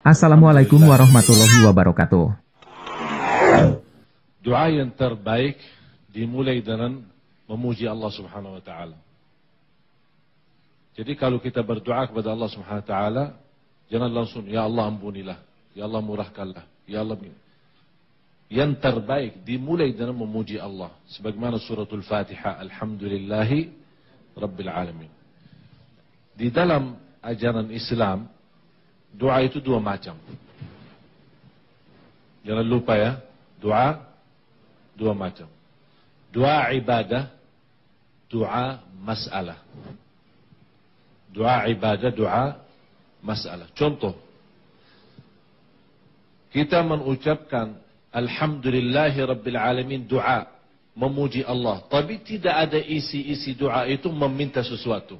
Assalamualaikum warahmatullahi wabarakatuh. Doa yang terbaik dimulai dengan memuji Allah Subhanahu wa taala. Jadi kalau kita berdoa kepada Allah Subhanahu wa taala, jangan langsung ya Allah ampunilah, ya Allah murahkanlah, ya Allah. Yang terbaik dimulai dengan memuji Allah, sebagaimana suratul Fatihah, alhamdulillahi rabbil alamin. Di dalam ajaran Islam, doa itu dua macam. Jangan lupa ya, doa dua macam. Doa ibadah, doa masalah. Doa ibadah, doa masalah. Contoh, kita mengucapkan alhamdulillahi rabbil alamin, doa memuji Allah, tapi tidak ada isi-isi doa itu meminta sesuatu.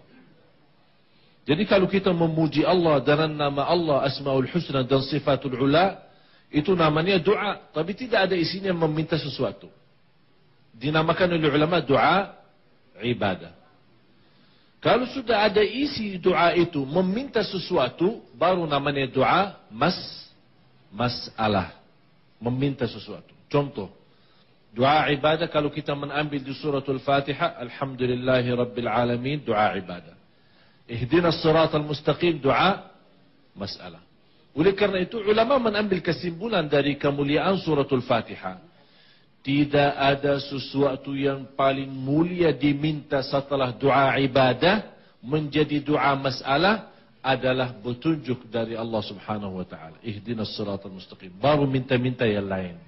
Jadi kalau kita memuji Allah dengan nama Allah Asmaul Husna dan Sifatul Ula, itu namanya doa, tapi tidak ada isinya meminta sesuatu. Dinamakan oleh ulama doa ibadah. Kalau sudah ada isi doa itu meminta sesuatu, baru namanya doa masalah, meminta sesuatu. Contoh, doa ibadah kalau kita mengambil di suratul Fatihah, alhamdulillahi rabbil alamin, doa ibadah. Ihdinas siratal mustaqim, doa masalah. Oleh karena itu ulama mengambil kesimpulan dari kemuliaan suratul Fatihah, tidak ada sesuatu yang paling mulia diminta setelah doa ibadah menjadi doa masalah adalah petunjuk dari Allah Subhanahu wa taala. Ihdinas siratal mustaqim. Baru minta-minta yang lain.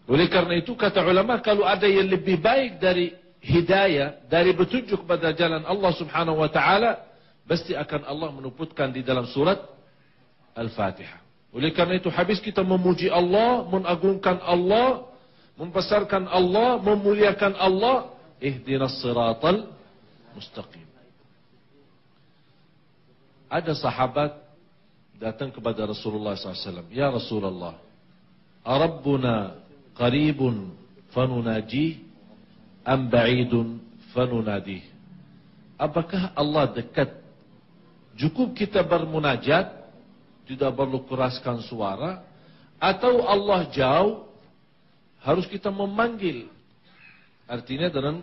Oleh karena itu kata ulama, kalau ada yang lebih baik dari hidayah, dari petunjuk pada jalan Allah Subhanahu wa taala, pasti akan Allah menyebutkan di dalam surat Al-Fatihah. Oleh karena itu habis kita memuji Allah, mengagungkan Allah, membesarkan Allah, memuliakan Allah, ihdinas siratal mustaqim. Ada sahabat datang kepada Rasulullah SAW. Ya Rasulullah, Rabbuna qaribun fanunajih, am ba'idun fanunadih. Apakah Allah dekat? Cukup kita bermunajat, tidak perlu keraskan suara, atau Allah jauh, harus kita memanggil. Artinya dengan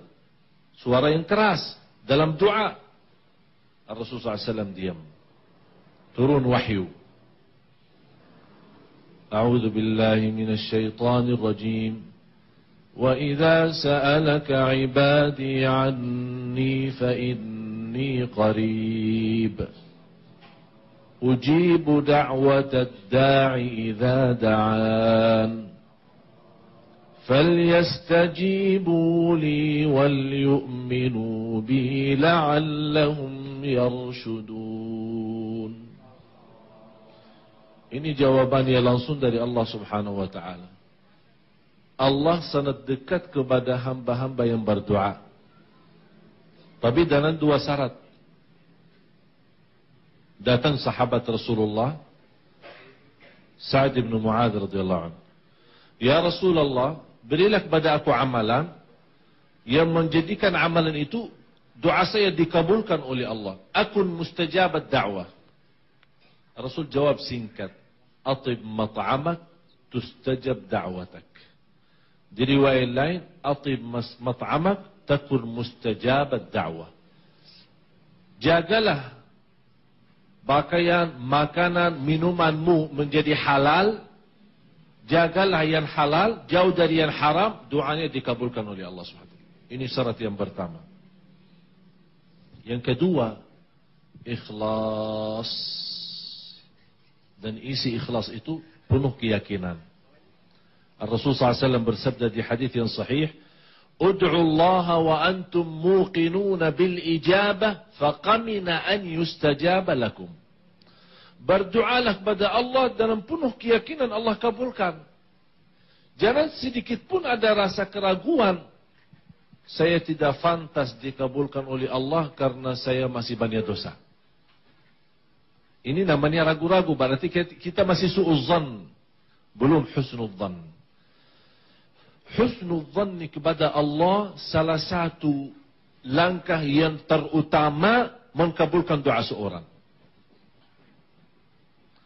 suara yang keras dalam doa. Rasulullah SAW diam. Turun wahyu. A'udzu billahi minasy syaithanir rajim. وَإِذَا سَأَلَكَ عِبَادِي عَنِّي فَإِنِّي قَرِيبٌ أُجِيبُ دَعْوَةَ الدَّاعِ إِذَا دَعَانِ فَلْيَسْتَجِيبُوا لِي وَلْيُؤْمِنُوا بِي لَعَلَّهُمْ يَرْشُدُونَ. Ini jawabannya langsung dari Allah Subhanahu wa taala. Allah sangat dekat kepada hamba-hamba yang berdoa. Tapi dengan dua syarat. Datang sahabat Rasulullah, Sa'ad bin Mu'adz radhiyallahu anhu. Ya Rasulullah, berilah kepada aku amalan yang menjadikan amalan itu doa saya dikabulkan oleh Allah. Akun mustajabat da'wah. Rasul jawab singkat, atib mat'amak tustajab da'watak. Di riwayat lain, atib mat'amak takun mustajabat da'wah. Jagalah pakaian, makanan, minumanmu menjadi halal. Jagalah yang halal, jauh dari yang haram, doanya dikabulkan oleh Allah SWT. Ini syarat yang pertama. Yang kedua, ikhlas. Dan isi ikhlas itu penuh keyakinan. Rasulullah SAW bersabda di hadis yang sahih, Ud'u Allah wa antum muqinuna bil ijabah, faqamina an yustajaba lakum. Berdoalah kepada Allah dalam penuh keyakinan Allah kabulkan. Jangan sedikit pun ada rasa keraguan. Saya tidak pantas dikabulkan oleh Allah karena saya masih banyak dosa. Ini namanya ragu-ragu, berarti kita masih su'uzzan, belum husnudzan. Husnudzan kepada Allah salah satu langkah yang terutama mengkabulkan doa seorang.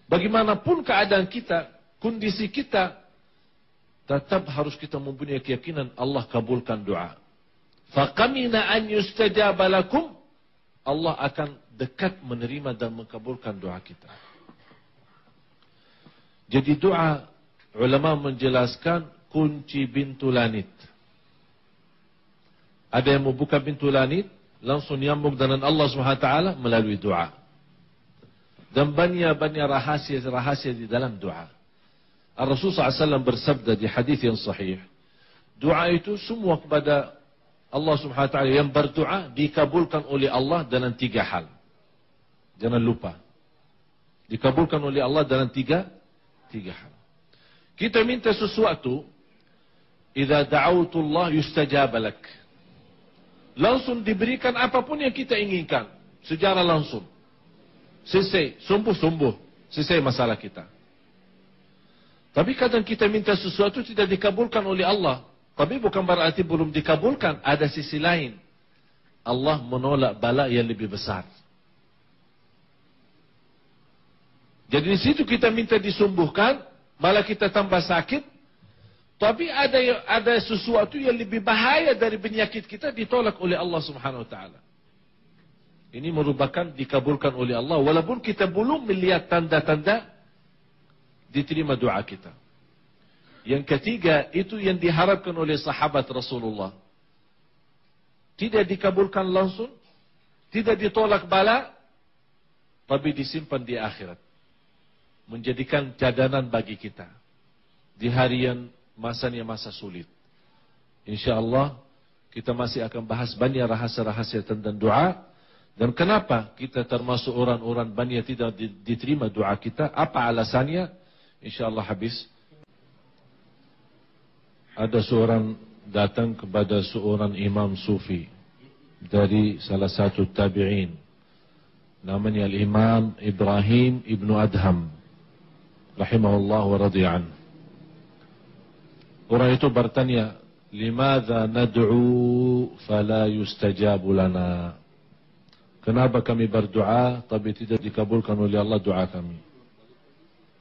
Bagaimanapun keadaan kita, kondisi kita, tetap harus kita mempunyai keyakinan Allah kabulkan doa. Faqamina an yustajaba lakum, Allah akan dekat menerima dan mengabulkan doa kita. Jadi doa, ulama menjelaskan kunci pintu langit. Ada yang membuka pintu langit, langsung nyambung dengan Allah SWT melalui doa. Dan banyak rahasia-rahasia di dalam doa. Rasulullah SAW bersabda di hadis yang sahih, doa itu semua kepada Allah SWT yang berdoa dikabulkan oleh Allah dalam 3 hal. Jangan lupa. Dikabulkan oleh Allah dalam tiga hal. Kita minta sesuatu, idza da'autullah yustajab lak. Langsung diberikan apapun yang kita inginkan secara langsung. Selesai, sembuh, selesai masalah kita. Tapi kadang kita minta sesuatu tidak dikabulkan oleh Allah. Tapi bukan berarti belum dikabulkan. Ada sisi lain. Allah menolak bala yang lebih besar. Jadi di situ kita minta disembuhkan, malah kita tambah sakit. Tapi ada sesuatu yang lebih bahaya dari penyakit kita ditolak oleh Allah Subhanahu Wa Taala. Ini merupakan dikabulkan oleh Allah, walaupun kita belum melihat tanda-tanda diterima doa kita. Yang ketiga, itu yang diharapkan oleh sahabat Rasulullah. Tidak dikabulkan langsung, tidak ditolak bala, tapi disimpan di akhirat. Menjadikan cadangan bagi kita di hari yang masanya masa sulit. InsyaAllah kita masih akan bahas banyak rahasia-rahasia tentang doa. Dan kenapa kita termasuk orang-orang banyak tidak diterima doa kita? Apa alasannya? InsyaAllah habis. Ada seorang datang kepada seorang imam sufi dari salah satu tabi'in. Namanya Al-Imam Ibrahim Ibnu Adham rahimahullah wa radiya'an. Orang itu bertanya, limadha nad'u fala yustajabu lana? Kenapa kami berdoa tapi tidak dikabulkan oleh Allah doa kami?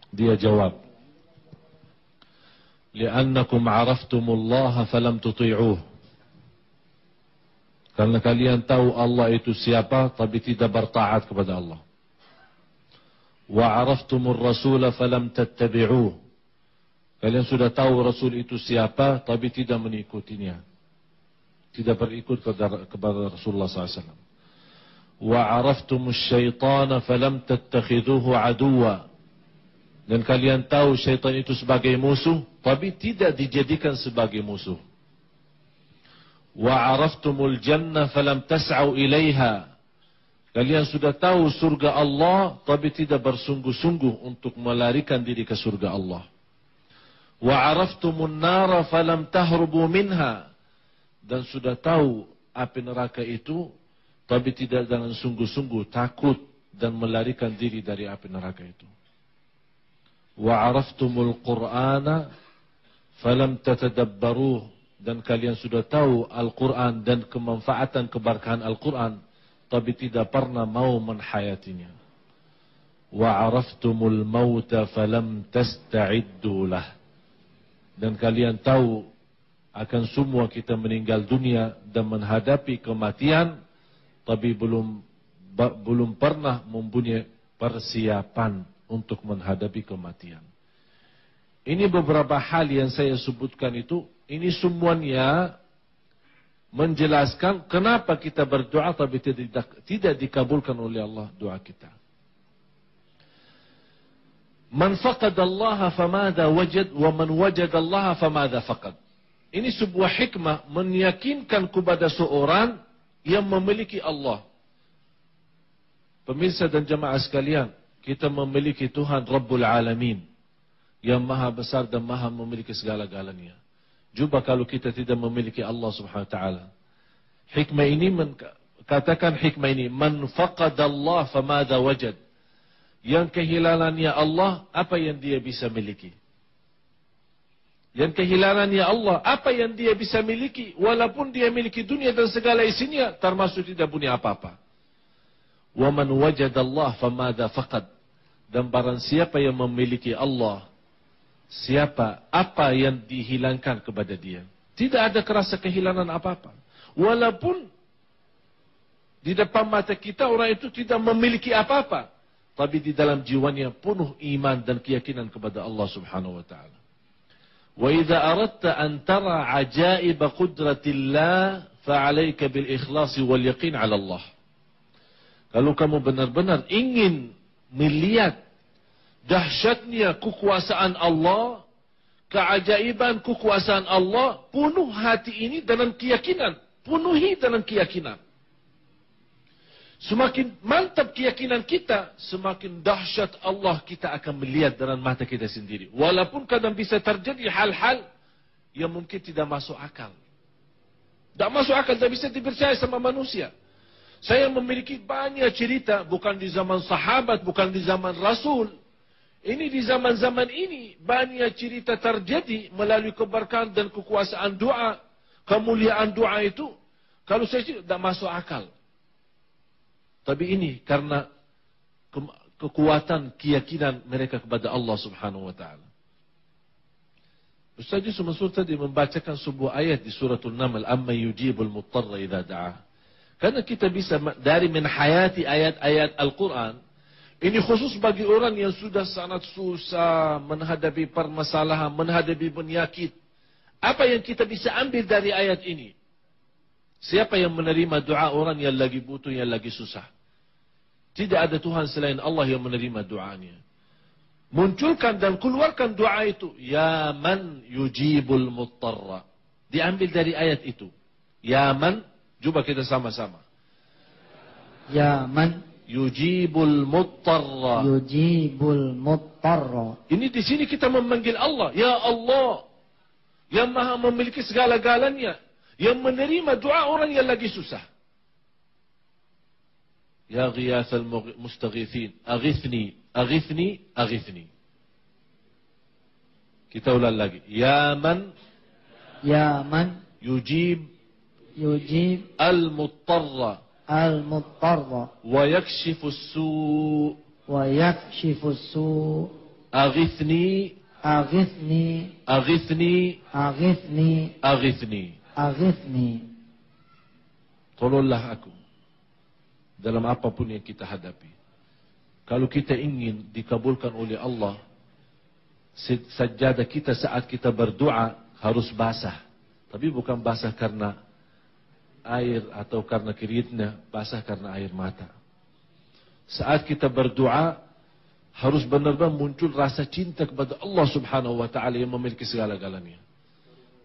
Dia jawab, li'annakum araftumullah falam tuti'uh. Karena kalian tahu Allah itu siapa tapi tidak bertaat kepada Allah. Wa araftumur rasul falam tattabi'uh. Kalian sudah tahu Rasul itu siapa, tapi tidak mengikutinya. Tidak berikut kepada Rasulullah SAW. Wa araftumus syaitana falam tattakhiduhu aduwa. Dan kalian tahu syaitan itu sebagai musuh, tapi tidak dijadikan sebagai musuh. Wa araftumul jannah falam tas'au ilaiha. Kalian sudah tahu surga Allah, tapi tidak bersungguh-sungguh untuk melarikan diri ke surga Allah. Wa araftumun nara falam tahrubu minha. Dan sudah tahu api neraka itu, tapi tidak dengan sungguh-sungguh takut dan melarikan diri dari api neraka itu. Wa araftumul qur'ana falam tatadabbaruh. Dan kalian sudah tahu Al-Quran dan kemanfaatan keberkahan Al-Quran, tapi tidak pernah mau menhayatinya. Wa araftumul mauta falam tasta'iddu lah. Dan kalian tahu akan semua kita meninggal dunia dan menghadapi kematian, tapi belum pernah mempunyai persiapan untuk menghadapi kematian. Ini beberapa hal yang saya sebutkan itu, ini semuanya menjelaskan kenapa kita berdoa tapi tidak dikabulkan oleh Allah doa kita. Man faqadallaha famada wajad wa man wajadallaha famada faqad. Ini sebuah hikmah meyakinkan kepada seorang yang memiliki Allah. Pemirsa dan jemaah sekalian, kita memiliki Tuhan Rabbul Alamin yang maha besar dan maha memiliki segala-galanya. Cuba kalau kita tidak memiliki Allah Subhanahu wa taala. Hikmah ini katakan hikmah ini, man faqadallah famada wajad. Yang kehilangannya Allah, apa yang dia bisa miliki? Yang kehilangannya Allah, apa yang dia bisa miliki? Walaupun dia miliki dunia dan segala isinya, termasuk tidak punya apa-apa. Wa man wajadallah famada faqad. Dan barang siapa yang memiliki Allah, apa yang dihilangkan kepada dia? Tidak ada kerasa kehilangan apa-apa. Walaupun di depan mata kita orang itu tidak memiliki apa-apa, tapi di dalam jiwanya penuh iman dan keyakinan kepada Allah Subhanahu wa taala. Wa idza aradta an tara ajaib qudratillah fa'alaika bil ikhlas wal yaqin 'ala Allah. Kalau kamu benar-benar ingin melihat dahsyatnya kekuasaan Allah, keajaiban kekuasaan Allah, penuh hati ini dengan keyakinan, penuhi dengan keyakinan. Semakin mantap keyakinan kita, semakin dahsyat Allah kita akan melihat dengan mata kita sendiri. Walaupun kadang bisa terjadi hal-hal yang mungkin tidak masuk akal. Tidak masuk akal, tidak bisa dipercaya sama manusia. Saya memiliki banyak cerita, bukan di zaman sahabat, bukan di zaman Rasul. Ini di zaman-zaman ini, banyak cerita terjadi melalui keberkahan dan kekuasaan doa. Kemuliaan doa itu, kalau saya tidak masuk akal. Tapi ini karena kekuatan keyakinan mereka kepada Allah Subhanahu wa taala. Ustaz Yusuf Mansur tadi membacakan sebuah ayat di suratul Naml, amma yujibul muttarra idza da'ah. Karena kita bisa dari menhayati ayat-ayat Al-Quran, ini khusus bagi orang yang sudah sangat susah menghadapi permasalahan, menghadapi penyakit. Apa yang kita bisa ambil dari ayat ini? Siapa yang menerima doa orang yang lagi butuh, yang lagi susah? Tidak ada Tuhan selain Allah yang menerima doanya. Munculkan dan keluarkan doa itu. Ya man yujibul muttarra. Diambil dari ayat itu. Ya man, coba kita sama-sama. Ya man yujibul muttarra. yujibul muttarra. Ini di sini kita memanggil Allah. Ya Allah, yang maha memiliki segala-galanya, yang menerima doa orang yang lagi susah. Ya ghiyathal mustaghithin, aghithni, aghithni, aghithni. Kita ulang lagi. Ya man yujib al-muttarra wa yakshifu as-su' aghithni, aghithni. Tolonglah aku dalam apapun yang kita hadapi. Kalau kita ingin dikabulkan oleh Allah, sajadah kita saat kita berdoa harus basah. Tapi bukan basah karena air atau karena keringatnya, basah karena air mata. Saat kita berdoa harus benar-benar muncul rasa cinta kepada Allah Subhanahu wa taala yang memiliki segala-galanya.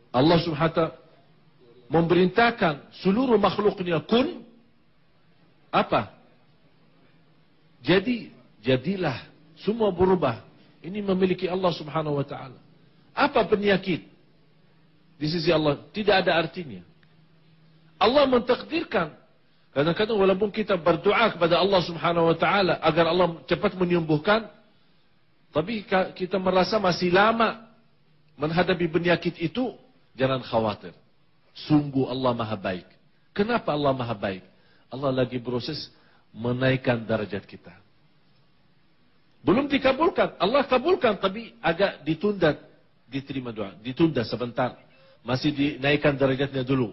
Allah Subhanahu wa taala memerintahkan seluruh makhluknya kun, apa? Jadilah, semua berubah. Ini memiliki Allah Subhanahu wa taala. Apa penyakit? Di sisi Allah tidak ada artinya. Allah mentakdirkan. Kadang-kadang walaupun kita berdoa kepada Allah Subhanahu wa taala agar Allah cepat menyembuhkan, tapi kita merasa masih lama menghadapi penyakit itu, jangan khawatir. Sungguh Allah Maha Baik. Kenapa Allah Maha Baik? Allah lagi proses menaikkan derajat kita. Belum dikabulkan. Allah kabulkan, tapi agak ditunda, diterima doa. Ditunda sebentar. Masih dinaikkan derajatnya dulu.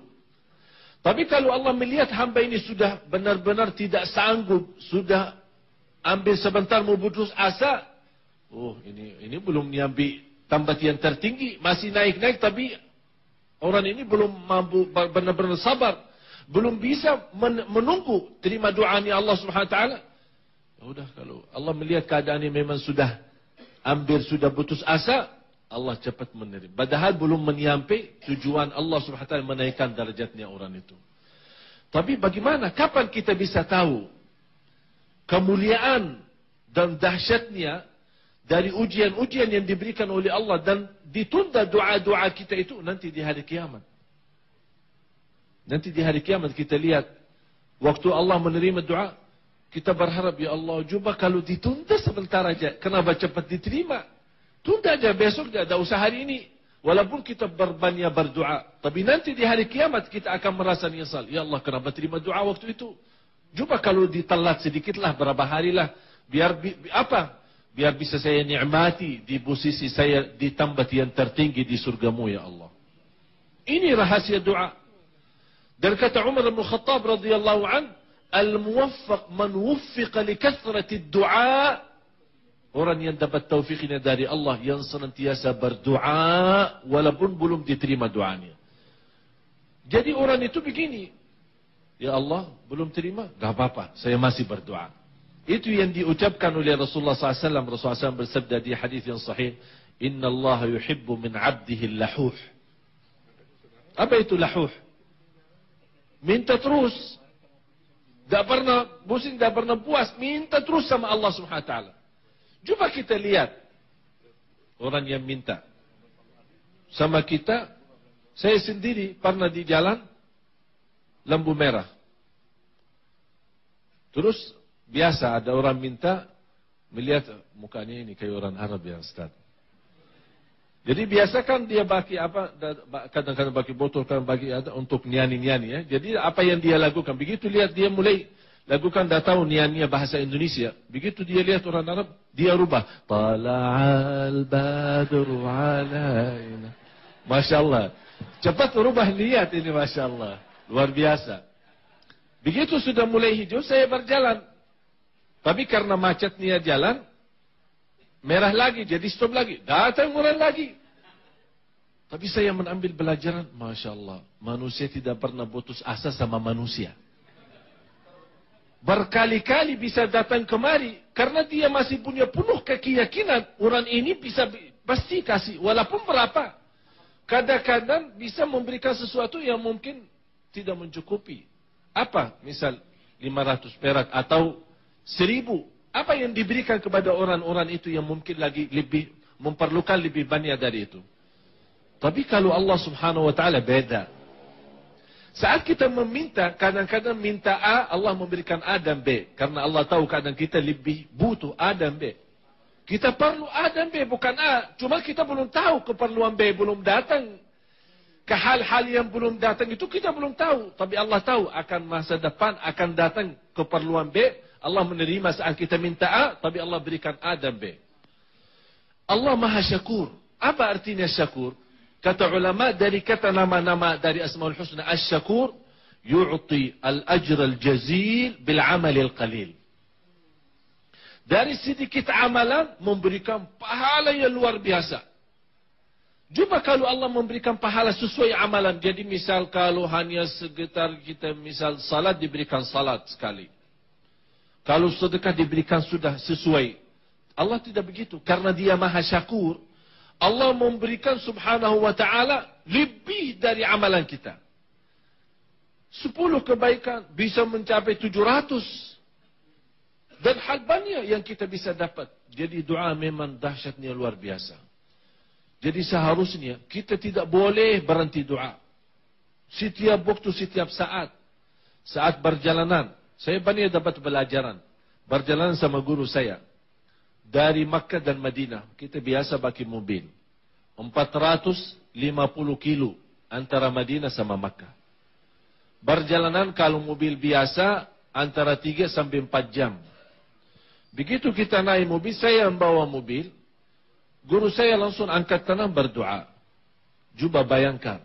Tapi kalau Allah melihat hamba ini sudah benar-benar tidak sanggup, sudah ambil sebentar mau putus asa. Oh, ini belum nyampe tempat yang tertinggi. Masih naik-naik, tapi orang ini belum mampu benar-benar sabar. Belum bisa menunggu terima doanya Allah Subhanahu wa taala. Ya udah, kalau Allah melihat keadaan ini memang sudah sudah putus asa, Allah cepat menerima. Padahal belum menyampai tujuan Allah Subhanahu wa taala menaikkan derajatnya orang itu. Tapi bagaimana? Kapan kita bisa tahu kemuliaan dan dahsyatnya dari ujian-ujian yang diberikan oleh Allah dan ditunda doa-doa kita itu nanti di hari kiamat. Nanti di hari kiamat kita lihat waktu Allah menerima doa, kita berharap, ya Allah, coba kalau ditunda sebentar aja, kenapa cepat diterima? Tunda aja besok, tidak usah hari ini. Walaupun kita berbanyak berdoa, tapi nanti di hari kiamat kita akan merasa nyesal. Ya Allah, kenapa terima doa waktu itu? Coba kalau ditelat sedikitlah, berapa hari lah, biar apa? biar bisa saya nikmati di posisi saya di tempat yang tertinggi di surgamu ya Allah. Ini rahasia doa. Dan kata Umar bin Khattab radhiyallahu an, al-muwaffaq man wuffiqa li kathrati du'a. Orang yang dapat taufiknya dari Allah yang senantiasa berdoa walaupun belum diterima doanya. Jadi orang itu begini, ya Allah belum terima, gak apa-apa, saya masih berdoa. Itu yang diucapkan oleh Rasulullah SAW. Rasulullah SAW bersabda di hadis yang sahih, Inna Allah yuhibbu min abdihi lahuh. Apa itu lahuh? Minta terus. Tak pernah pusing, tak pernah puas. Minta terus sama Allah Subhanahu Wa Taala. Coba kita lihat orang yang minta sama kita. Saya sendiri pernah di jalan lampu merah. Terus biasa ada orang minta, melihat mukanya ini kayak orang Arab ya Ustaz. Jadi biasa kan dia bagi apa, kadang-kadang bagi botol, kadang bagi ada untuk nyanyi-nyanyi ya. Jadi apa yang dia lakukan, begitu lihat dia mulai lakukan, dah tahu nyanyi bahasa Indonesia. Begitu dia lihat orang Arab, dia rubah. Tala'al badru alaina. Masya Allah. Cepat rubah lihat ini Masya Allah. Luar biasa. Begitu sudah mulai hijau, saya berjalan. Tapi karena macetnya jalan, merah lagi, jadi stop lagi. Datang orang lagi. Tapi saya mengambil pelajaran, Masya Allah. Manusia tidak pernah putus asa sama manusia. Berkali-kali bisa datang kemari, karena dia masih punya penuh keyakinan, orang ini bisa pasti kasih, walaupun berapa. Kadang-kadang bisa memberikan sesuatu yang mungkin tidak mencukupi. Apa? Misal 500 perak atau 1000. Apa yang diberikan kepada orang-orang itu yang mungkin lagi lebih memerlukan lebih banyak dari itu. Tapi kalau Allah Subhanahu Wa Taala beda. Saat kita meminta, kadang-kadang minta A, Allah memberikan A dan B. Karena Allah tahu kadang kita lebih butuh A dan B. Kita perlu A dan B, bukan A. Cuma kita belum tahu keperluan B, belum datang. Ke hal-hal yang belum datang itu kita belum tahu. Tapi Allah tahu akan masa depan akan datang keperluan B. Allah menerima saat kita minta A, tapi Allah berikan A dan B. Allah Maha Syakur. Apa artinya syakur? Kata ulama, dari kata nama-nama dari Asmaul Husna, Asy-Syakur yu'ti al-ajr al-jazil bil amal al-qalil. Dari sedikit amalan memberikan pahala yang luar biasa. Coba kalau Allah memberikan pahala sesuai amalan. Jadi misal kalau hanya sekitar kita misal salat diberikan salat sekali. Kalau sedekah diberikan sudah sesuai. Allah tidak begitu. Karena dia Maha Syakur. Allah memberikan subhanahu wa ta'ala lebih dari amalan kita. 10 kebaikan bisa mencapai 700. Dan hal banyak yang kita bisa dapat. Jadi doa memang dahsyatnya luar biasa. Jadi seharusnya kita tidak boleh berhenti doa. Setiap waktu, setiap saat. Saat berjalanan. Saya banyak dapat pelajaran. Berjalan sama guru saya. Dari Makkah dan Madinah. Kita biasa pakai mobil. 450 kilo. Antara Madinah sama Makkah. Berjalanan kalau mobil biasa. Antara 3 sampai 4 jam. Begitu kita naik mobil. Saya membawa mobil. Guru saya langsung angkat tangan berdoa. Coba bayangkan.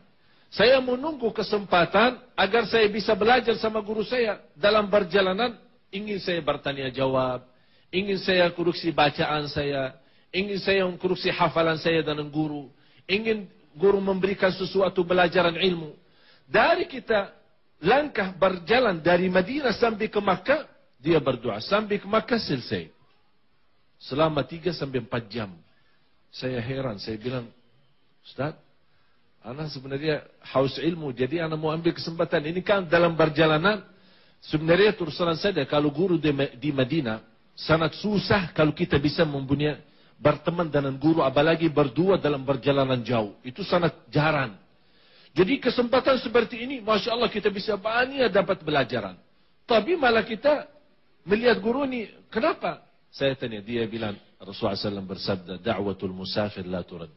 Saya menunggu kesempatan. Agar saya bisa belajar sama guru saya. Dalam perjalanan. Ingin saya bertanya jawab. Ingin saya koreksi bacaan saya. Ingin saya koreksi hafalan saya dengan guru. Ingin guru memberikan sesuatu pelajaran ilmu. Dari kita langkah berjalan dari Madinah sampai ke Makkah. Dia berdoa. Sampai ke Makkah selesai. Selama 3 sampai 4 jam. Saya heran. Saya bilang, Ustaz, anak sebenarnya haus ilmu. Jadi anak mau ambil kesempatan. Ini kan dalam perjalanan. Sebenarnya terus terang saja kalau guru di Madinah sangat susah kalau kita bisa mempunyai berteman dengan guru, apalagi berdua dalam perjalanan jauh. Itu sangat jarang. Jadi kesempatan seperti ini, Masya Allah kita bisa banyak dapat pelajaran. Tapi malah kita melihat guru ini, kenapa? Saya tanya, dia bilang, Rasulullah SAW bersabda, da'watul musafir la turad.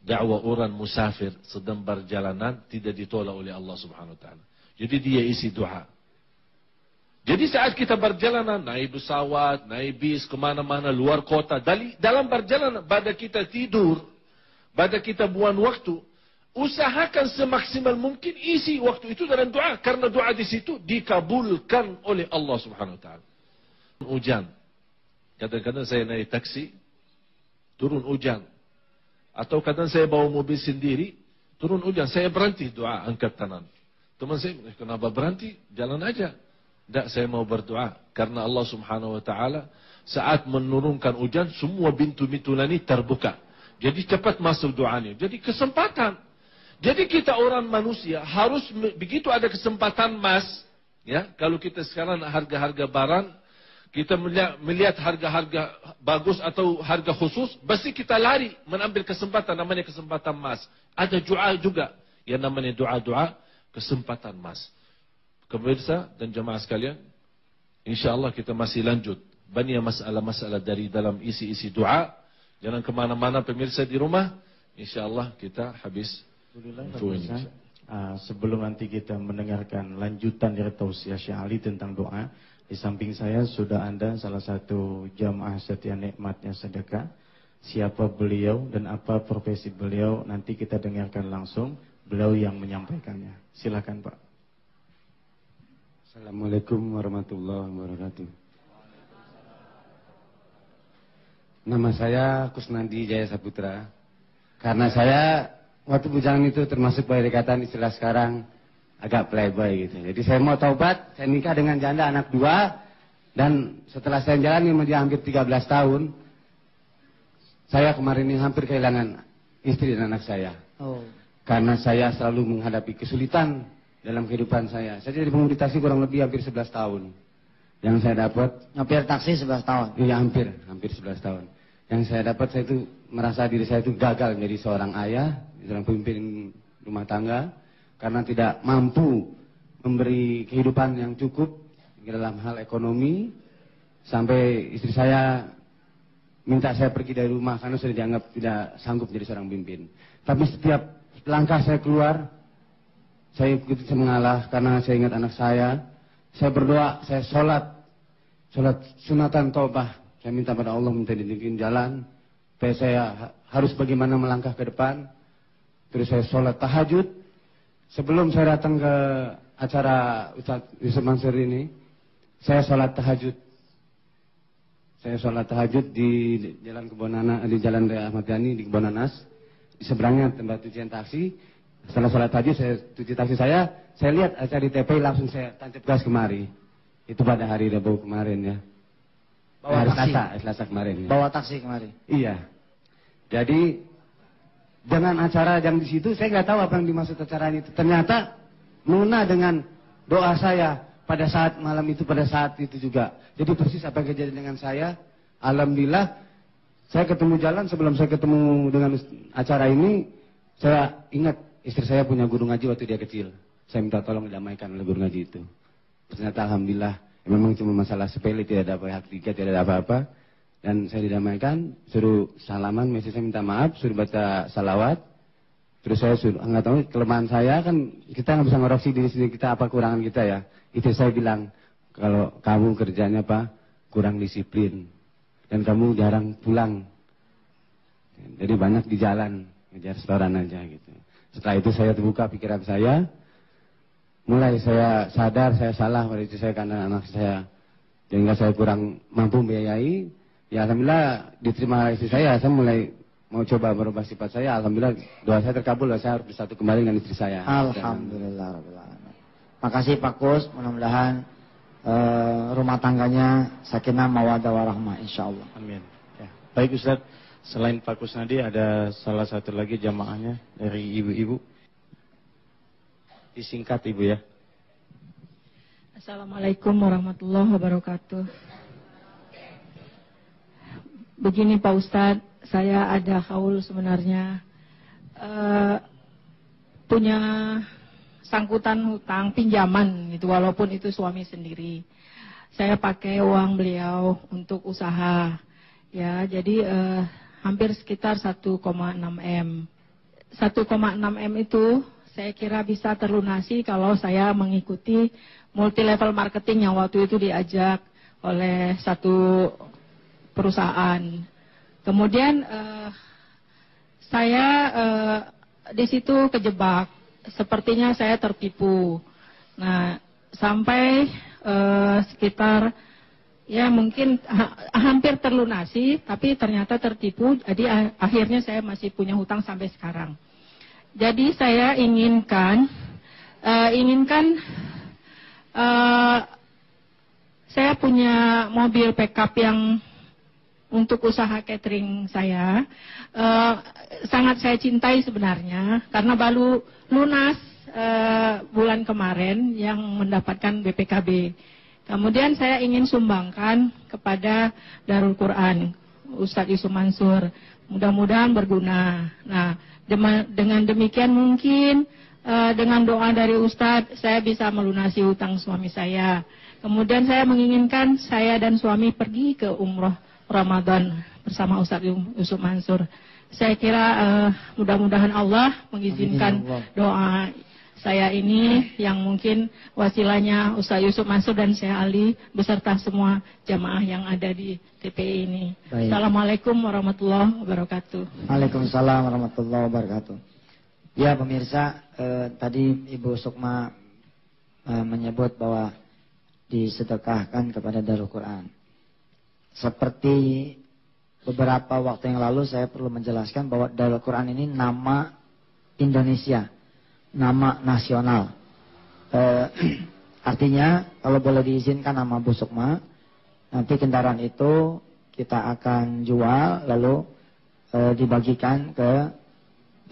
Dakwah orang musafir sedang berjalanan tidak ditolak oleh Allah Subhanahu Wa Taala. Jadi dia isi doa. Jadi saat kita berjalanan, naik pesawat, naik bis, kemana-mana, luar kota, dalam perjalanan, pada kita tidur, pada kita buang waktu, usahakan semaksimal mungkin isi waktu itu dengan doa. Karena doa di situ dikabulkan oleh Allah Subhanahu Wa Taala. Hujan. Kadang-kadang saya naik taksi, turun hujan. Atau kadang saya bawa mobil sendiri, turun hujan. Saya berhenti doa, angkat tangan. Teman saya, kenapa berhenti? Jalan aja. Tidak, saya mau berdoa. Karena Allah Subhanahu Wa Taala saat menurunkan hujan, semua pintu-pintu langit terbuka. Jadi cepat masuk doanya. Jadi kesempatan. Jadi kita orang manusia harus begitu ada kesempatan mas, ya. Kalau kita sekarang harga-harga barang, kita melihat harga-harga bagus atau harga khusus, pasti kita lari mengambil kesempatan, namanya kesempatan mas. Ada doa juga yang namanya doa-doa kesempatan mas. Pemirsa dan jemaah sekalian, insyaallah kita masih lanjut banyak masalah-masalah dari dalam isi-isi doa. Jangan kemana-mana pemirsa di rumah. Insyaallah kita habis. Sebelum nanti kita mendengarkan lanjutan dari tausiah Syekh Ali tentang doa, di samping saya sudah ada salah satu jamaah setia nikmatnya sedekah. Siapa beliau dan apa profesi beliau, nanti kita dengarkan langsung beliau yang menyampaikannya. Silakan Pak. Assalamualaikum warahmatullahi wabarakatuh. Nama saya Kusnandi Jaya Saputra. Karena saya waktu bujangan itu termasuk dikatakan istilah sekarang agak playboy gitu. Jadi saya mau taubat, saya nikah dengan janda anak 2. Dan setelah saya jalani hampir 13 tahun, saya kemarin ini hampir kehilangan istri dan anak saya. Karena saya selalu menghadapi kesulitan dalam kehidupan saya. Saya jadi pengemudi taksi kurang lebih hampir 11 tahun. Yang saya dapat, Nyopir taksi 11 tahun. Iya hampir 11 tahun. Yang saya dapat, saya itu merasa diri saya itu gagal menjadi seorang ayah, seorang pemimpin rumah tangga, karena tidak mampu memberi kehidupan yang cukup dalam hal ekonomi, sampai istri saya minta saya pergi dari rumah karena sudah dianggap tidak sanggup menjadi seorang pemimpin. Tapi setiap langkah saya keluar, saya ikuti mengalah karena saya ingat anak saya. Saya berdoa, saya sholat sunatan taubah. Saya minta pada Allah minta ditunjukin jalan. Supaya saya harus bagaimana melangkah ke depan. Terus saya sholat tahajud. Sebelum saya datang ke acara Ustaz Yusuf Mansur ini, saya sholat tahajud. Saya sholat tahajud di Jalan Kebonanas, di Jalan Raya Ahmad Yani di Kebonanas. Di seberangnya tempat cucian taksi. Setelah sholat tahajud, saya cuci taksi saya lihat acara di TPI, langsung saya tancap gas kemari. Itu pada hari Rabu kemarin ya. Bawa taksi? Selasa kemarin ya. Bawa taksi kemari? Iya. Jadi, dengan acara jam di situ, saya nggak tahu apa yang dimaksud acara itu. Ternyata, nuna dengan doa saya pada saat malam itu, pada saat itu juga. Jadi persis apa yang kejadian dengan saya. Alhamdulillah, saya ketemu jalan sebelum saya ketemu dengan acara ini, saya ingat istri saya punya guru ngaji waktu dia kecil. Saya minta tolong didamaikan oleh guru ngaji itu. Ternyata alhamdulillah, memang cuma masalah sepele, tidak ada hak tiga, tidak ada apa-apa. Dan saya didamaikan, suruh salaman, mesti saya minta maaf, suruh baca salawat. Terus saya suruh, nggak tahu kelemahan saya kan, kita nggak bisa ngoreksi diri sendiri kita apa kekurangan kita ya. Itu saya bilang, kalau kamu kerjanya apa, kurang disiplin. Dan kamu jarang pulang. Jadi banyak di jalan, ngejar restoran aja gitu. Setelah itu saya terbuka pikiran saya. Mulai saya sadar saya salah pada istri saya karena anak saya. Sehingga saya kurang mampu membiayai. Ya alhamdulillah diterima istri saya mulai mau coba merubah sifat saya. Alhamdulillah doa saya terkabul dan saya harus bersatu kembali dengan istri saya. Alhamdulillah. Makasih Pak Kus, mudah-mudahan rumah tangganya sakinah mawaddah warahmah insyaallah. Amin. Ya. Baik Ustaz. Selain Pak Kusnadi ada salah satu lagi jamaahnya dari ibu-ibu. Disingkat Ibu ya. Assalamualaikum warahmatullahi wabarakatuh. Begini Pak Ustadz, saya ada haul sebenarnya. Punya sangkutan hutang pinjaman gitu, walaupun itu suami sendiri. Saya pakai uang beliau untuk usaha. Ya, jadi hampir sekitar 1,6 M. 1,6 M itu saya kira bisa terlunasi kalau saya mengikuti multi level marketing yang waktu itu diajak oleh satu perusahaan. Kemudian saya di situ kejebak, sepertinya saya tertipu. Nah, sampai sekitar ya mungkin hampir terlunasi, tapi ternyata tertipu. Jadi akhirnya saya masih punya hutang sampai sekarang. Jadi saya inginkan saya punya mobil pickup yang untuk usaha catering saya. Sangat saya cintai sebenarnya karena baru lunas bulan kemarin yang mendapatkan BPKB. Kemudian saya ingin sumbangkan kepada Darul Quran, Ustadz Yusuf Mansur. Mudah-mudahan berguna. Nah, dengan demikian mungkin dengan doa dari Ustadz saya bisa melunasi hutang suami saya. Kemudian saya menginginkan saya dan suami pergi ke umroh Ramadan bersama Ustadz Yusuf Mansur. Saya kira mudah-mudahan Allah mengizinkan doa saya ini yang mungkin wasilanya Ustaz Yusuf Mansur dan Syekh Ali beserta semua jamaah yang ada di TPI ini. Baik. Assalamualaikum warahmatullahi wabarakatuh. Waalaikumsalam warahmatullahi wabarakatuh. Ya pemirsa, tadi Ibu Sukma menyebut bahwa disedekahkan kepada Darul Quran. Seperti beberapa waktu yang lalu saya perlu menjelaskan bahwa Darul Quran ini nama Indonesia, nama nasional. Artinya kalau boleh diizinkan nama Bu Sukma, nanti kendaraan itu kita akan jual lalu dibagikan ke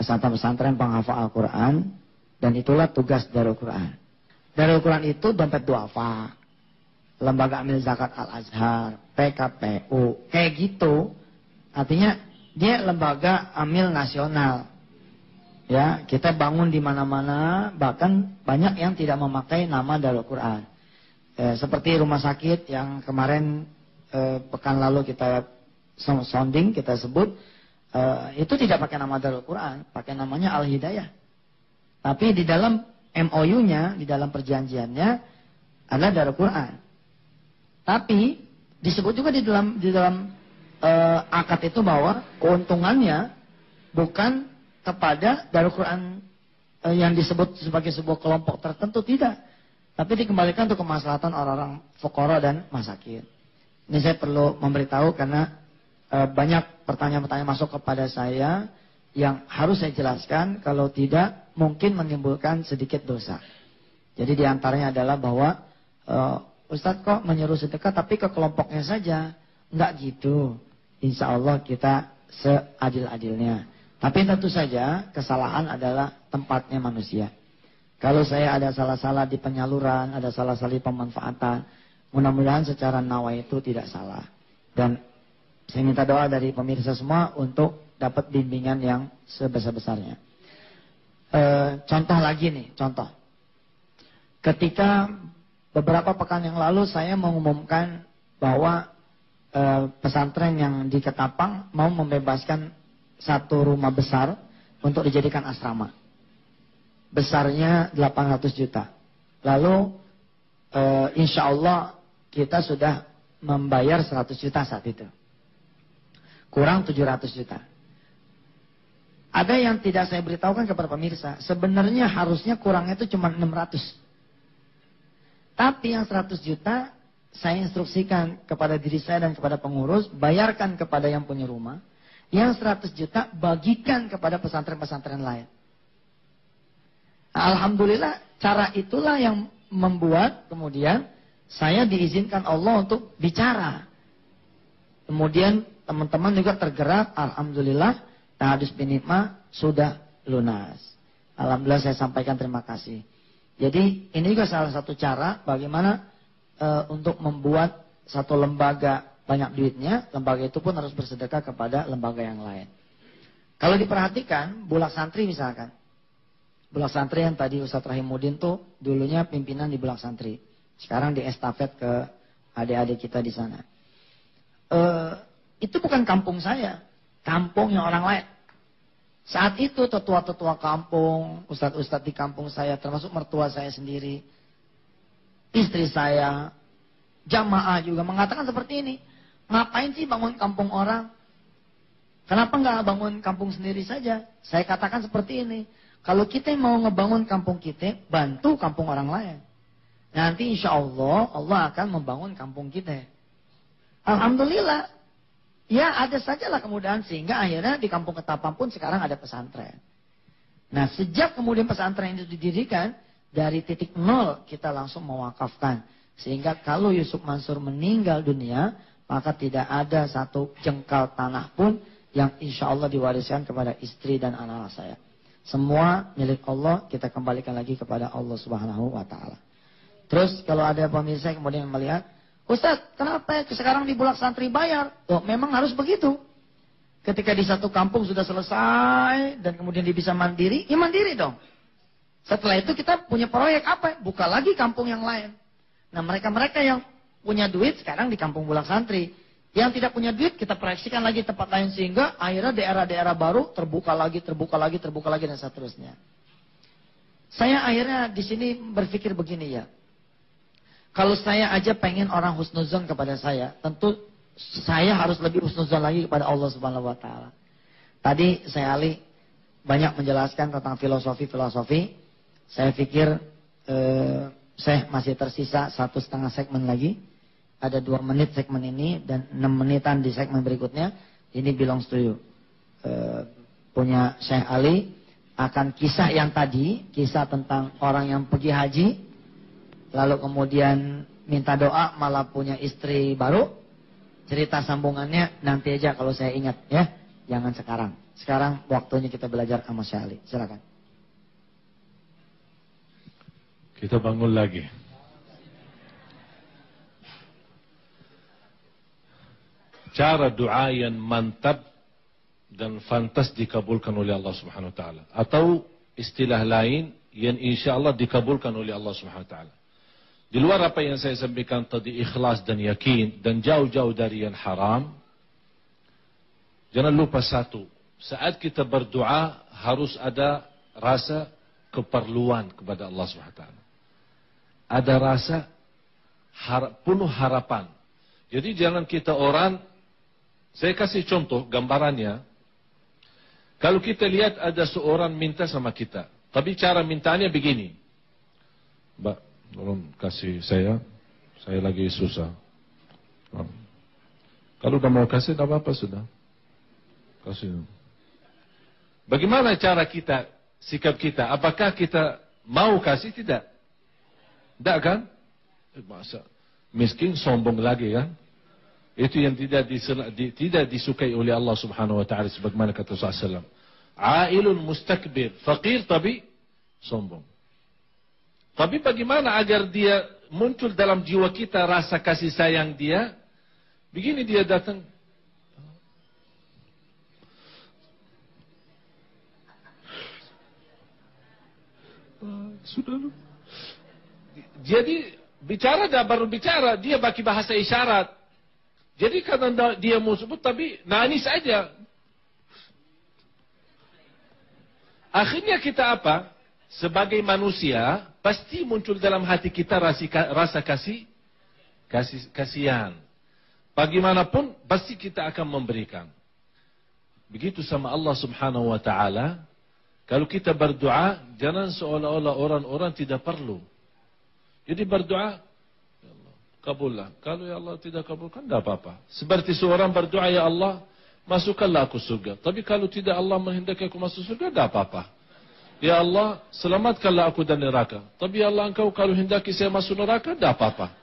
pesantren-pesantren penghafal Al-Quran, dan itulah tugas Darul Quran. Darul Quran itu dompet duafa, Lembaga Amil Zakat Al-Azhar, PKPU, kayak gitu. Artinya dia lembaga amil nasional. Ya, kita bangun di mana-mana, bahkan banyak yang tidak memakai nama Darul Quran. Seperti rumah sakit yang kemarin pekan lalu kita sounding, kita sebut, itu tidak pakai nama Darul Quran, pakai namanya Al-Hidayah. Tapi di dalam MOU-nya, di dalam perjanjiannya ada Darul Quran. Tapi disebut juga di dalam akad itu bahwa keuntungannya bukan kepada Darul Quran yang disebut sebagai sebuah kelompok tertentu, tidak. Tapi dikembalikan untuk kemaslahatan orang-orang fuqara dan masakin. Ini saya perlu memberitahu karena banyak pertanyaan-pertanyaan masuk kepada saya yang harus saya jelaskan, kalau tidak mungkin menimbulkan sedikit dosa. Jadi diantaranya adalah bahwa Ustadz kok menyuruh sedekah tapi ke kelompoknya saja. Enggak gitu. Insya Allah kita seadil-adilnya. Tapi tentu saja kesalahan adalah tempatnya manusia. Kalau saya ada salah-salah di penyaluran, ada salah-salah di pemanfaatan, mudah-mudahan secara nawa itu tidak salah. Dan saya minta doa dari pemirsa semua untuk dapat bimbingan yang sebesar-besarnya. Contoh lagi nih, contoh. Ketika beberapa pekan yang lalu saya mengumumkan bahwa pesantren yang di Ketapang mau membebaskan satu rumah besar untuk dijadikan asrama. Besarnya 800 juta. Lalu insya Allah kita sudah membayar 100 juta saat itu. Kurang 700 juta. Ada yang tidak saya beritahukan kepada pemirsa. Sebenarnya harusnya kurangnya itu cuma 600. Tapi yang 100 juta saya instruksikan kepada diri saya dan kepada pengurus, bayarkan kepada yang punya rumah. Yang 100 juta bagikan kepada pesantren-pesantren lain. Alhamdulillah cara itulah yang membuat kemudian saya diizinkan Allah untuk bicara. Kemudian teman-teman juga tergerak, alhamdulillah tahadus binitma sudah lunas. Alhamdulillah saya sampaikan terima kasih. Jadi ini juga salah satu cara bagaimana untuk membuat satu lembaga banyak duitnya, lembaga itu pun harus bersedekah kepada lembaga yang lain. Kalau diperhatikan, Bulak Santri misalkan. Bulak Santri yang tadi Ustadz Rahimuddin tuh dulunya pimpinan di Bulak Santri. Sekarang di estafet ke adik-adik kita di sana. Itu bukan kampung saya, kampungnya orang lain. Saat itu tetua-tetua kampung, ustadz-ustadz di kampung saya, termasuk mertua saya sendiri, istri saya, jamaah juga mengatakan seperti ini. Ngapain sih bangun kampung orang? Kenapa nggak bangun kampung sendiri saja? Saya katakan seperti ini. Kalau kita mau ngebangun kampung kita, bantu kampung orang lain. Nanti insya Allah, Allah akan membangun kampung kita. Alhamdulillah. Ya ada sajalah kemudahan sehingga akhirnya di kampung Ketapang pun sekarang ada pesantren. Nah sejak kemudian pesantren itu didirikan, dari titik nol kita langsung mewakafkan. Sehingga kalau Yusuf Mansur meninggal dunia, maka tidak ada satu jengkal tanah pun yang insya Allah diwariskan kepada istri dan anak-anak saya. Semua milik Allah, kita kembalikan lagi kepada Allah Subhanahu wa Ta'ala. Terus kalau ada pemirsa kemudian melihat, Ustaz, kenapa sekarang di Bulak Santri bayar? Oh, memang harus begitu. Ketika di satu kampung sudah selesai dan kemudian dia bisa mandiri, ya mandiri dong. Setelah itu kita punya proyek apa? Buka lagi kampung yang lain. Nah mereka-mereka yang punya duit sekarang di kampung Bulak Santri. Yang tidak punya duit kita proyeksikan lagi tempat lain sehingga akhirnya daerah-daerah baru terbuka lagi dan seterusnya. Saya akhirnya di sini berpikir begini ya. Kalau saya aja pengen orang husnuzon kepada saya, tentu saya harus lebih husnuzon lagi kepada Allah Subhanahu wa Ta'ala. Tadi saya Ali banyak menjelaskan tentang filosofi. Saya pikir saya masih tersisa 1,5 segmen lagi. Ada 2 menit segmen ini dan 6 menitan di segmen berikutnya. Ini belongs to you. Punya Syekh Ali akan kisah yang tadi, kisah tentang orang yang pergi haji, lalu kemudian minta doa malah punya istri baru. Cerita sambungannya nanti aja kalau saya ingat ya, jangan sekarang. Sekarang waktunya kita belajar sama Syekh Ali. Silakan. Kita bangun lagi. Cara doa yang mantap dan fantas dikabulkan oleh Allah Subhanahu wa Ta'ala. Atau istilah lain yang insya Allah dikabulkan oleh Allah Subhanahu wa Ta'ala. Di luar apa yang saya sampaikan tadi, ikhlas dan yakin dan jauh-jauh dari yang haram. Jangan lupa satu, saat kita berdoa harus ada rasa keperluan kepada Allah Subhanahu wa Ta'ala. Ada rasa penuh harapan. Jadi jangan kita orang, saya kasih contoh gambarannya. Kalau kita lihat ada seorang minta sama kita, tapi cara mintanya begini. Mbak, tolong kasih saya lagi susah. Kalau udah mau kasih, tidak apa-apa sudah. Kasih. Bagaimana cara kita, sikap kita? Apakah kita mau kasih? Tidak. Tidak kan? Masa miskin sombong lagi kan? Itu yang tidak disukai oleh Allah Subhanahu wa Ta'ala sebagaimana kata Rasulullah SAW. Ailun mustakbir, fakir tapi sombong. Tapi bagaimana agar dia muncul dalam jiwa kita rasa kasih sayang dia? Begini dia datang. Sudah. Jadi bicara dah baru bicara, dia pakai bahasa isyarat. Jadi karena dia mau sebut tapi nangis aja. Akhirnya kita apa? Sebagai manusia pasti muncul dalam hati kita rasa kasihan. Bagaimanapun pasti kita akan memberikan. Begitu sama Allah Subhanahu wa Ta'ala. Kalau kita berdoa jangan seolah-olah orang-orang tidak perlu. Jadi berdoa, ya Allah, kabullah. Kalau ya Allah tidak kabulkan, tidak apa-apa. Seperti seorang berdoa, ya Allah, masukkanlah aku surga. Tapi kalau tidak Allah menghendaki aku masuk surga, tidak apa-apa. Ya Allah, selamatkanlah aku dari neraka. Tapi ya Allah, engkau kalau hendaki saya masuk neraka, tidak apa-apa.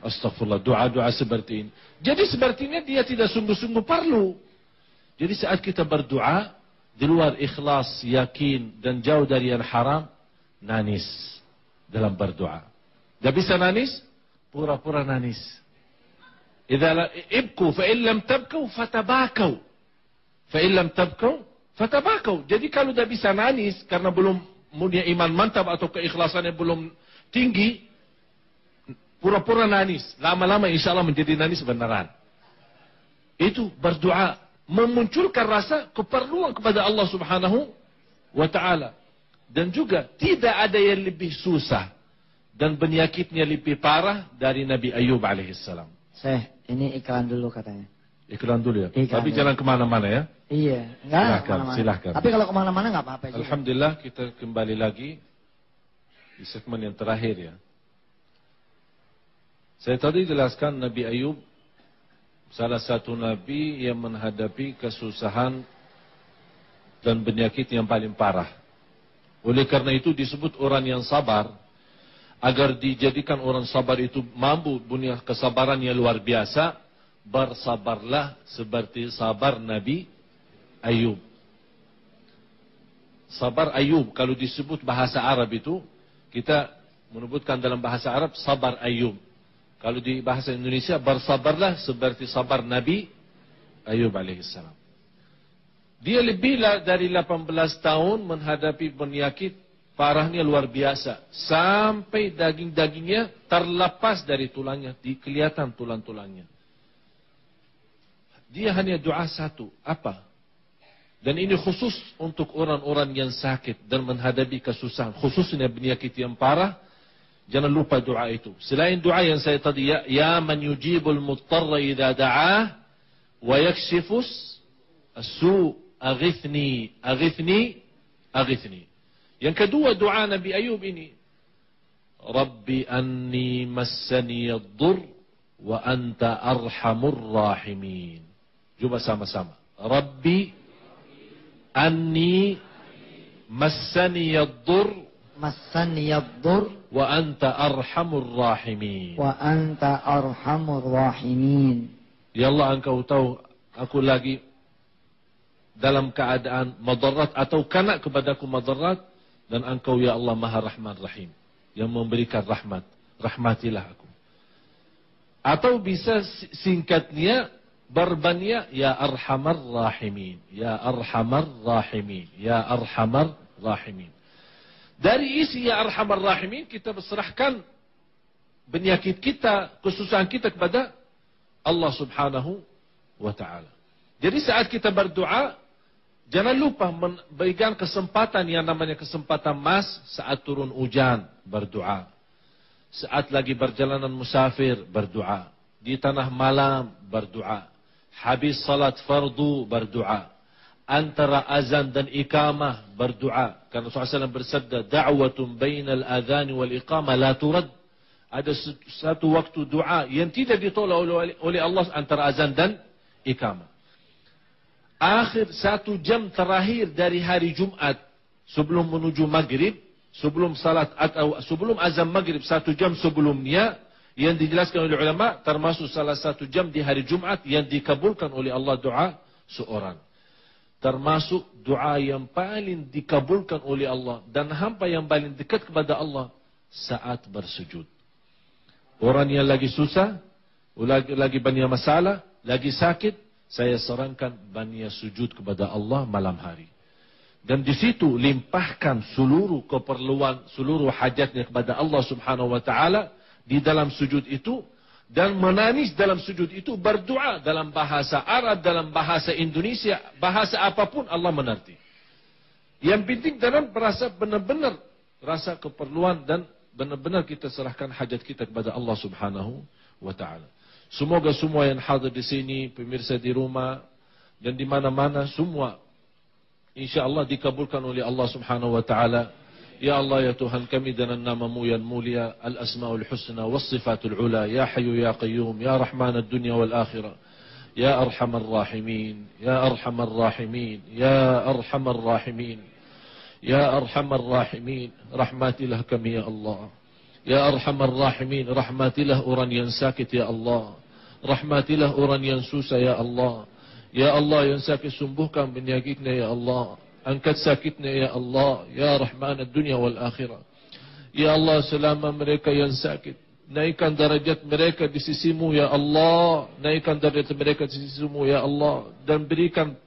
Astagfirullah, doa-doa seperti ini. Jadi sepertinya dia tidak sungguh-sungguh perlu. Jadi saat kita berdoa, di luar ikhlas, yakin, dan jauh dari yang haram, nangis dalam berdoa. Tidak bisa nangis, pura-pura nangis. Ibku, fa'in lam tabkau, fatabakau. Fa'in lam tabkau, fatabakau. Jadi kalau tidak bisa nangis, karena belum punya iman mantap atau keikhlasannya belum tinggi, pura-pura nangis. Lama-lama insya Allah menjadi nangis beneran. Itu berdoa memunculkan rasa keperluan kepada Allah Subhanahu wa ta'ala. Dan juga tidak ada yang lebih susah dan penyakitnya lebih parah dari Nabi Ayub alaihissalam. Ini iklan dulu katanya. Iklan dulu ya? Iklan Tapi dulu. jangan kemana-mana ya? Iya, enggak kemana-mana. Silahkan. Tapi kalau kemana-mana enggak apa-apa juga. Alhamdulillah kita kembali lagi di segmen yang terakhir ya. Saya tadi jelaskan Nabi Ayub salah satu Nabi yang menghadapi kesusahan dan penyakit yang paling parah. Oleh karena itu disebut orang yang sabar. Agar dijadikan orang sabar itu mampu punya kesabaran yang luar biasa, bersabarlah seperti sabar Nabi Ayub. Sabar Ayub, kalau disebut bahasa Arab itu, kita menyebutkan dalam bahasa Arab sabar Ayub. Kalau di bahasa Indonesia, bersabarlah seperti sabar Nabi Ayub alaihissalam. Dia lebih dari 18 tahun menghadapi penyakit parahnya luar biasa. Sampai daging-dagingnya terlepas dari tulangnya. Kelihatan tulang-tulangnya. Dia hanya doa satu. Apa? Dan ini khusus untuk orang-orang yang sakit dan menghadapi kesusahan. Khususnya penyakit yang parah. Jangan lupa doa itu. Selain doa yang saya tadi, ya man yujibul muttarra idha da'ah wa yakshifus as-su' aghithni, aghithni, aghithni. Yang kedua doa Nabi Ayub ini, Rabbi anni massani ad-dur wa anta arhamur rahimin. Coba sama-sama. Rabbi anni massani ad-dur Massani ad-dur wa anta arhamur rahimin. wa anta arhamur rahimin. Ya Allah, Engkau tahu aku lagi dalam keadaan madarat atau kena kepadaku madarat, dan Engkau ya Allah Maha Rahman Rahim yang memberikan rahmat. Rahmatilah aku. Atau bisa singkatnya berbannya ya Arhamar Rahimin, ya Arhamar Rahimin, ya Arhamar Rahimin. Dari isi ya Arhamar Rahimin kita berserahkan penyakit kita, kesusahan kita kepada Allah Subhanahu wa ta'ala. Jadi saat kita berdoa, jangan lupa memberikan kesempatan yang namanya kesempatan emas saat turun hujan, berdoa. Saat lagi perjalanan musafir, berdoa. Di tanah malam, berdoa. Habis salat fardu, berdoa. Antara azan dan iqamah, berdoa. Karena Rasulullah SAW bersabda, da'watun bainal adhan wal iqamah la turad. Ada satu waktu doa yang tidak ditolak oleh Allah antara azan dan iqamah. Akhir 1 jam terakhir dari hari Jumat sebelum menuju maghrib, sebelum salat atau sebelum azan maghrib 1 jam sebelumnya, yang dijelaskan oleh ulama termasuk salah 1 jam di hari Jumat yang dikabulkan oleh Allah doa seorang. Termasuk doa yang paling dikabulkan oleh Allah dan hamba yang paling dekat kepada Allah saat bersujud. Orang yang lagi susah, lagi banyak masalah, lagi sakit, saya sarankan banyak sujud kepada Allah malam hari. Dan di situ limpahkan seluruh keperluan, seluruh hajatnya kepada Allah Subhanahu wa ta'ala di dalam sujud itu. Dan menangis dalam sujud itu, berdoa dalam bahasa Arab, dalam bahasa Indonesia, bahasa apapun Allah mengerti. Yang penting dalam merasa benar-benar rasa keperluan dan benar-benar kita serahkan hajat kita kepada Allah Subhanahu wa ta'ala. Semoga semua yang hadir di sini, pemirsa di rumah dan di mana-mana, semua insya-Allah dikabulkan oleh Allah Subhanahu wa ta'ala. Ya Allah, ya Tuhan kami dengan nama-Mu yang mulia, al-asma'ul husna was-sifatul ula, ya Hayyu ya Qayyum, ya Rahman ad-dunya wal akhirah, ya Arhamar Rahimin, ya Arhamar Rahimin, ya Arhamar Rahimin, ya Arhamar Rahimin, rahmatilah kami ya Allah. Ya Arhamar Rahimin, rahmatilah orang yang sakit ya Allah. Rahmatilah orang yang susah ya Allah. Ya Allah yang sakit sembuhkan penyakitnya ya Allah. Angkat sakitnya ya Allah. Ya Rahman ad-dunya wal akhirah. Ya Allah selama mereka yang sakit, naikkan darajat mereka di sisi-Mu ya Allah. Naikkan darajat mereka di sisi-Mu ya Allah. Dan berikan,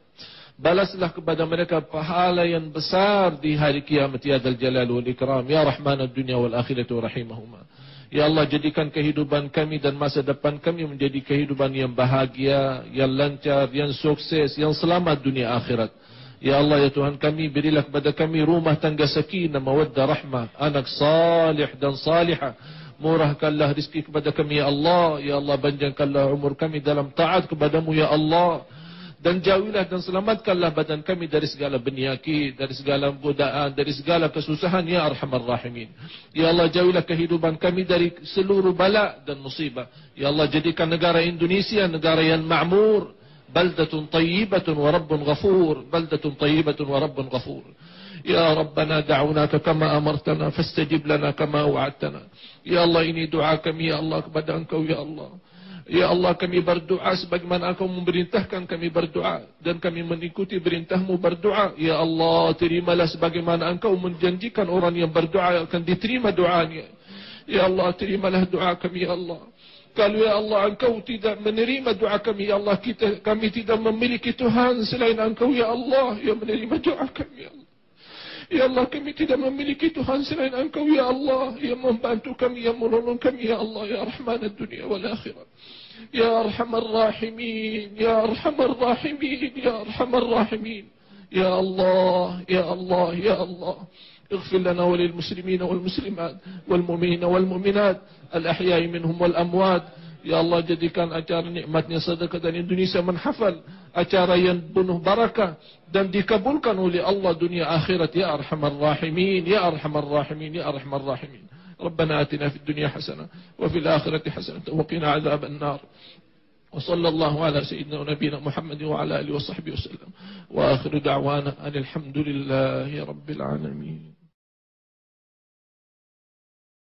balaslah kepada mereka pahala yang besar di hari kiamat ya Dzal Jalal wal Ikram. Ya Rahman ad-dunya wal akhirah rahimahuma. Ya Allah, jadikan kehidupan kami dan masa depan kami menjadi kehidupan yang bahagia, yang lancar, yang sukses, yang selamat dunia akhirat. Ya Allah, ya Tuhan kami, berilah kepada kami rumah tangga sakinah, mawaddah, rahmah, anak salih dan salihah. Murahkanlah rezeki kepada kami, ya Allah. Ya Allah, panjangkanlah umur kami dalam taat kepadamu, ya Allah. Dan jauhilah dan selamatkanlah badan kami dari segala penyakit, dari segala godaan, dari segala kesusahan, ya Arhamar Rahimin. Ya Allah, jauhilah kehidupan kami dari seluruh bala dan musibah. Ya Allah, jadikan negara Indonesia negara yang ma'mur, baldatun tayyibatun wa rabbun ghafur, baldatun tayyibatun wa rabbun ghafur. Ya Rabbana da'unaka kama amartana fastajib lana kama wa'adtana. Ya Allah, ini doa kami, ya Allah, kepada Engkau, ya Allah. Ya Allah, kami berdoa sebagaimana Engkau memerintahkan kami berdoa, dan kami mengikuti perintahmu berdoa. Ya Allah, terimalah sebagaimana Engkau menjanjikan orang yang berdoa akan diterima doanya. Ya Allah, terimalah doa kami, ya Allah. Kalau ya Allah Engkau tidak menerima doa kami, ya Allah, kami tidak memiliki Tuhan selain Engkau, ya Allah, yang menerima doa kami, ya Allah. Ya Allah, kami tidak memiliki Tuhan selain Engkau, ya Allah, yang membantu kami, yang menolong kami, ya Allah, ya Rahman ad-dunya wal akhirah. Ya Arhamar Rahimin, ya Arhamar Rahimin, ya Arhamar Rahimin. Ya Allah, ya Allah, ya Allah. اغفر لنا وللمسلمين والمسلمات والمؤمنين والمؤمنات الأحياء منهم والأموات. Ya Allah, jadikan acara nikmatnya sedekah dan Indonesia menghafal acara yang penuh barakah dan dikabulkan oleh Allah dunia akhirat, ya Arhamar Rahimin, ya Arhamar Rahimin, ya Arhamar Rahimin. ربنا آتنا في الدنيا حسنة وفي الآخرة حسنة وقنا عذاب النار. وصلى الله على سيدنا ونبينا محمد وعلى آله وصحبه وسلم. وآخر دعوانا أن الحمد لله رب العالمين.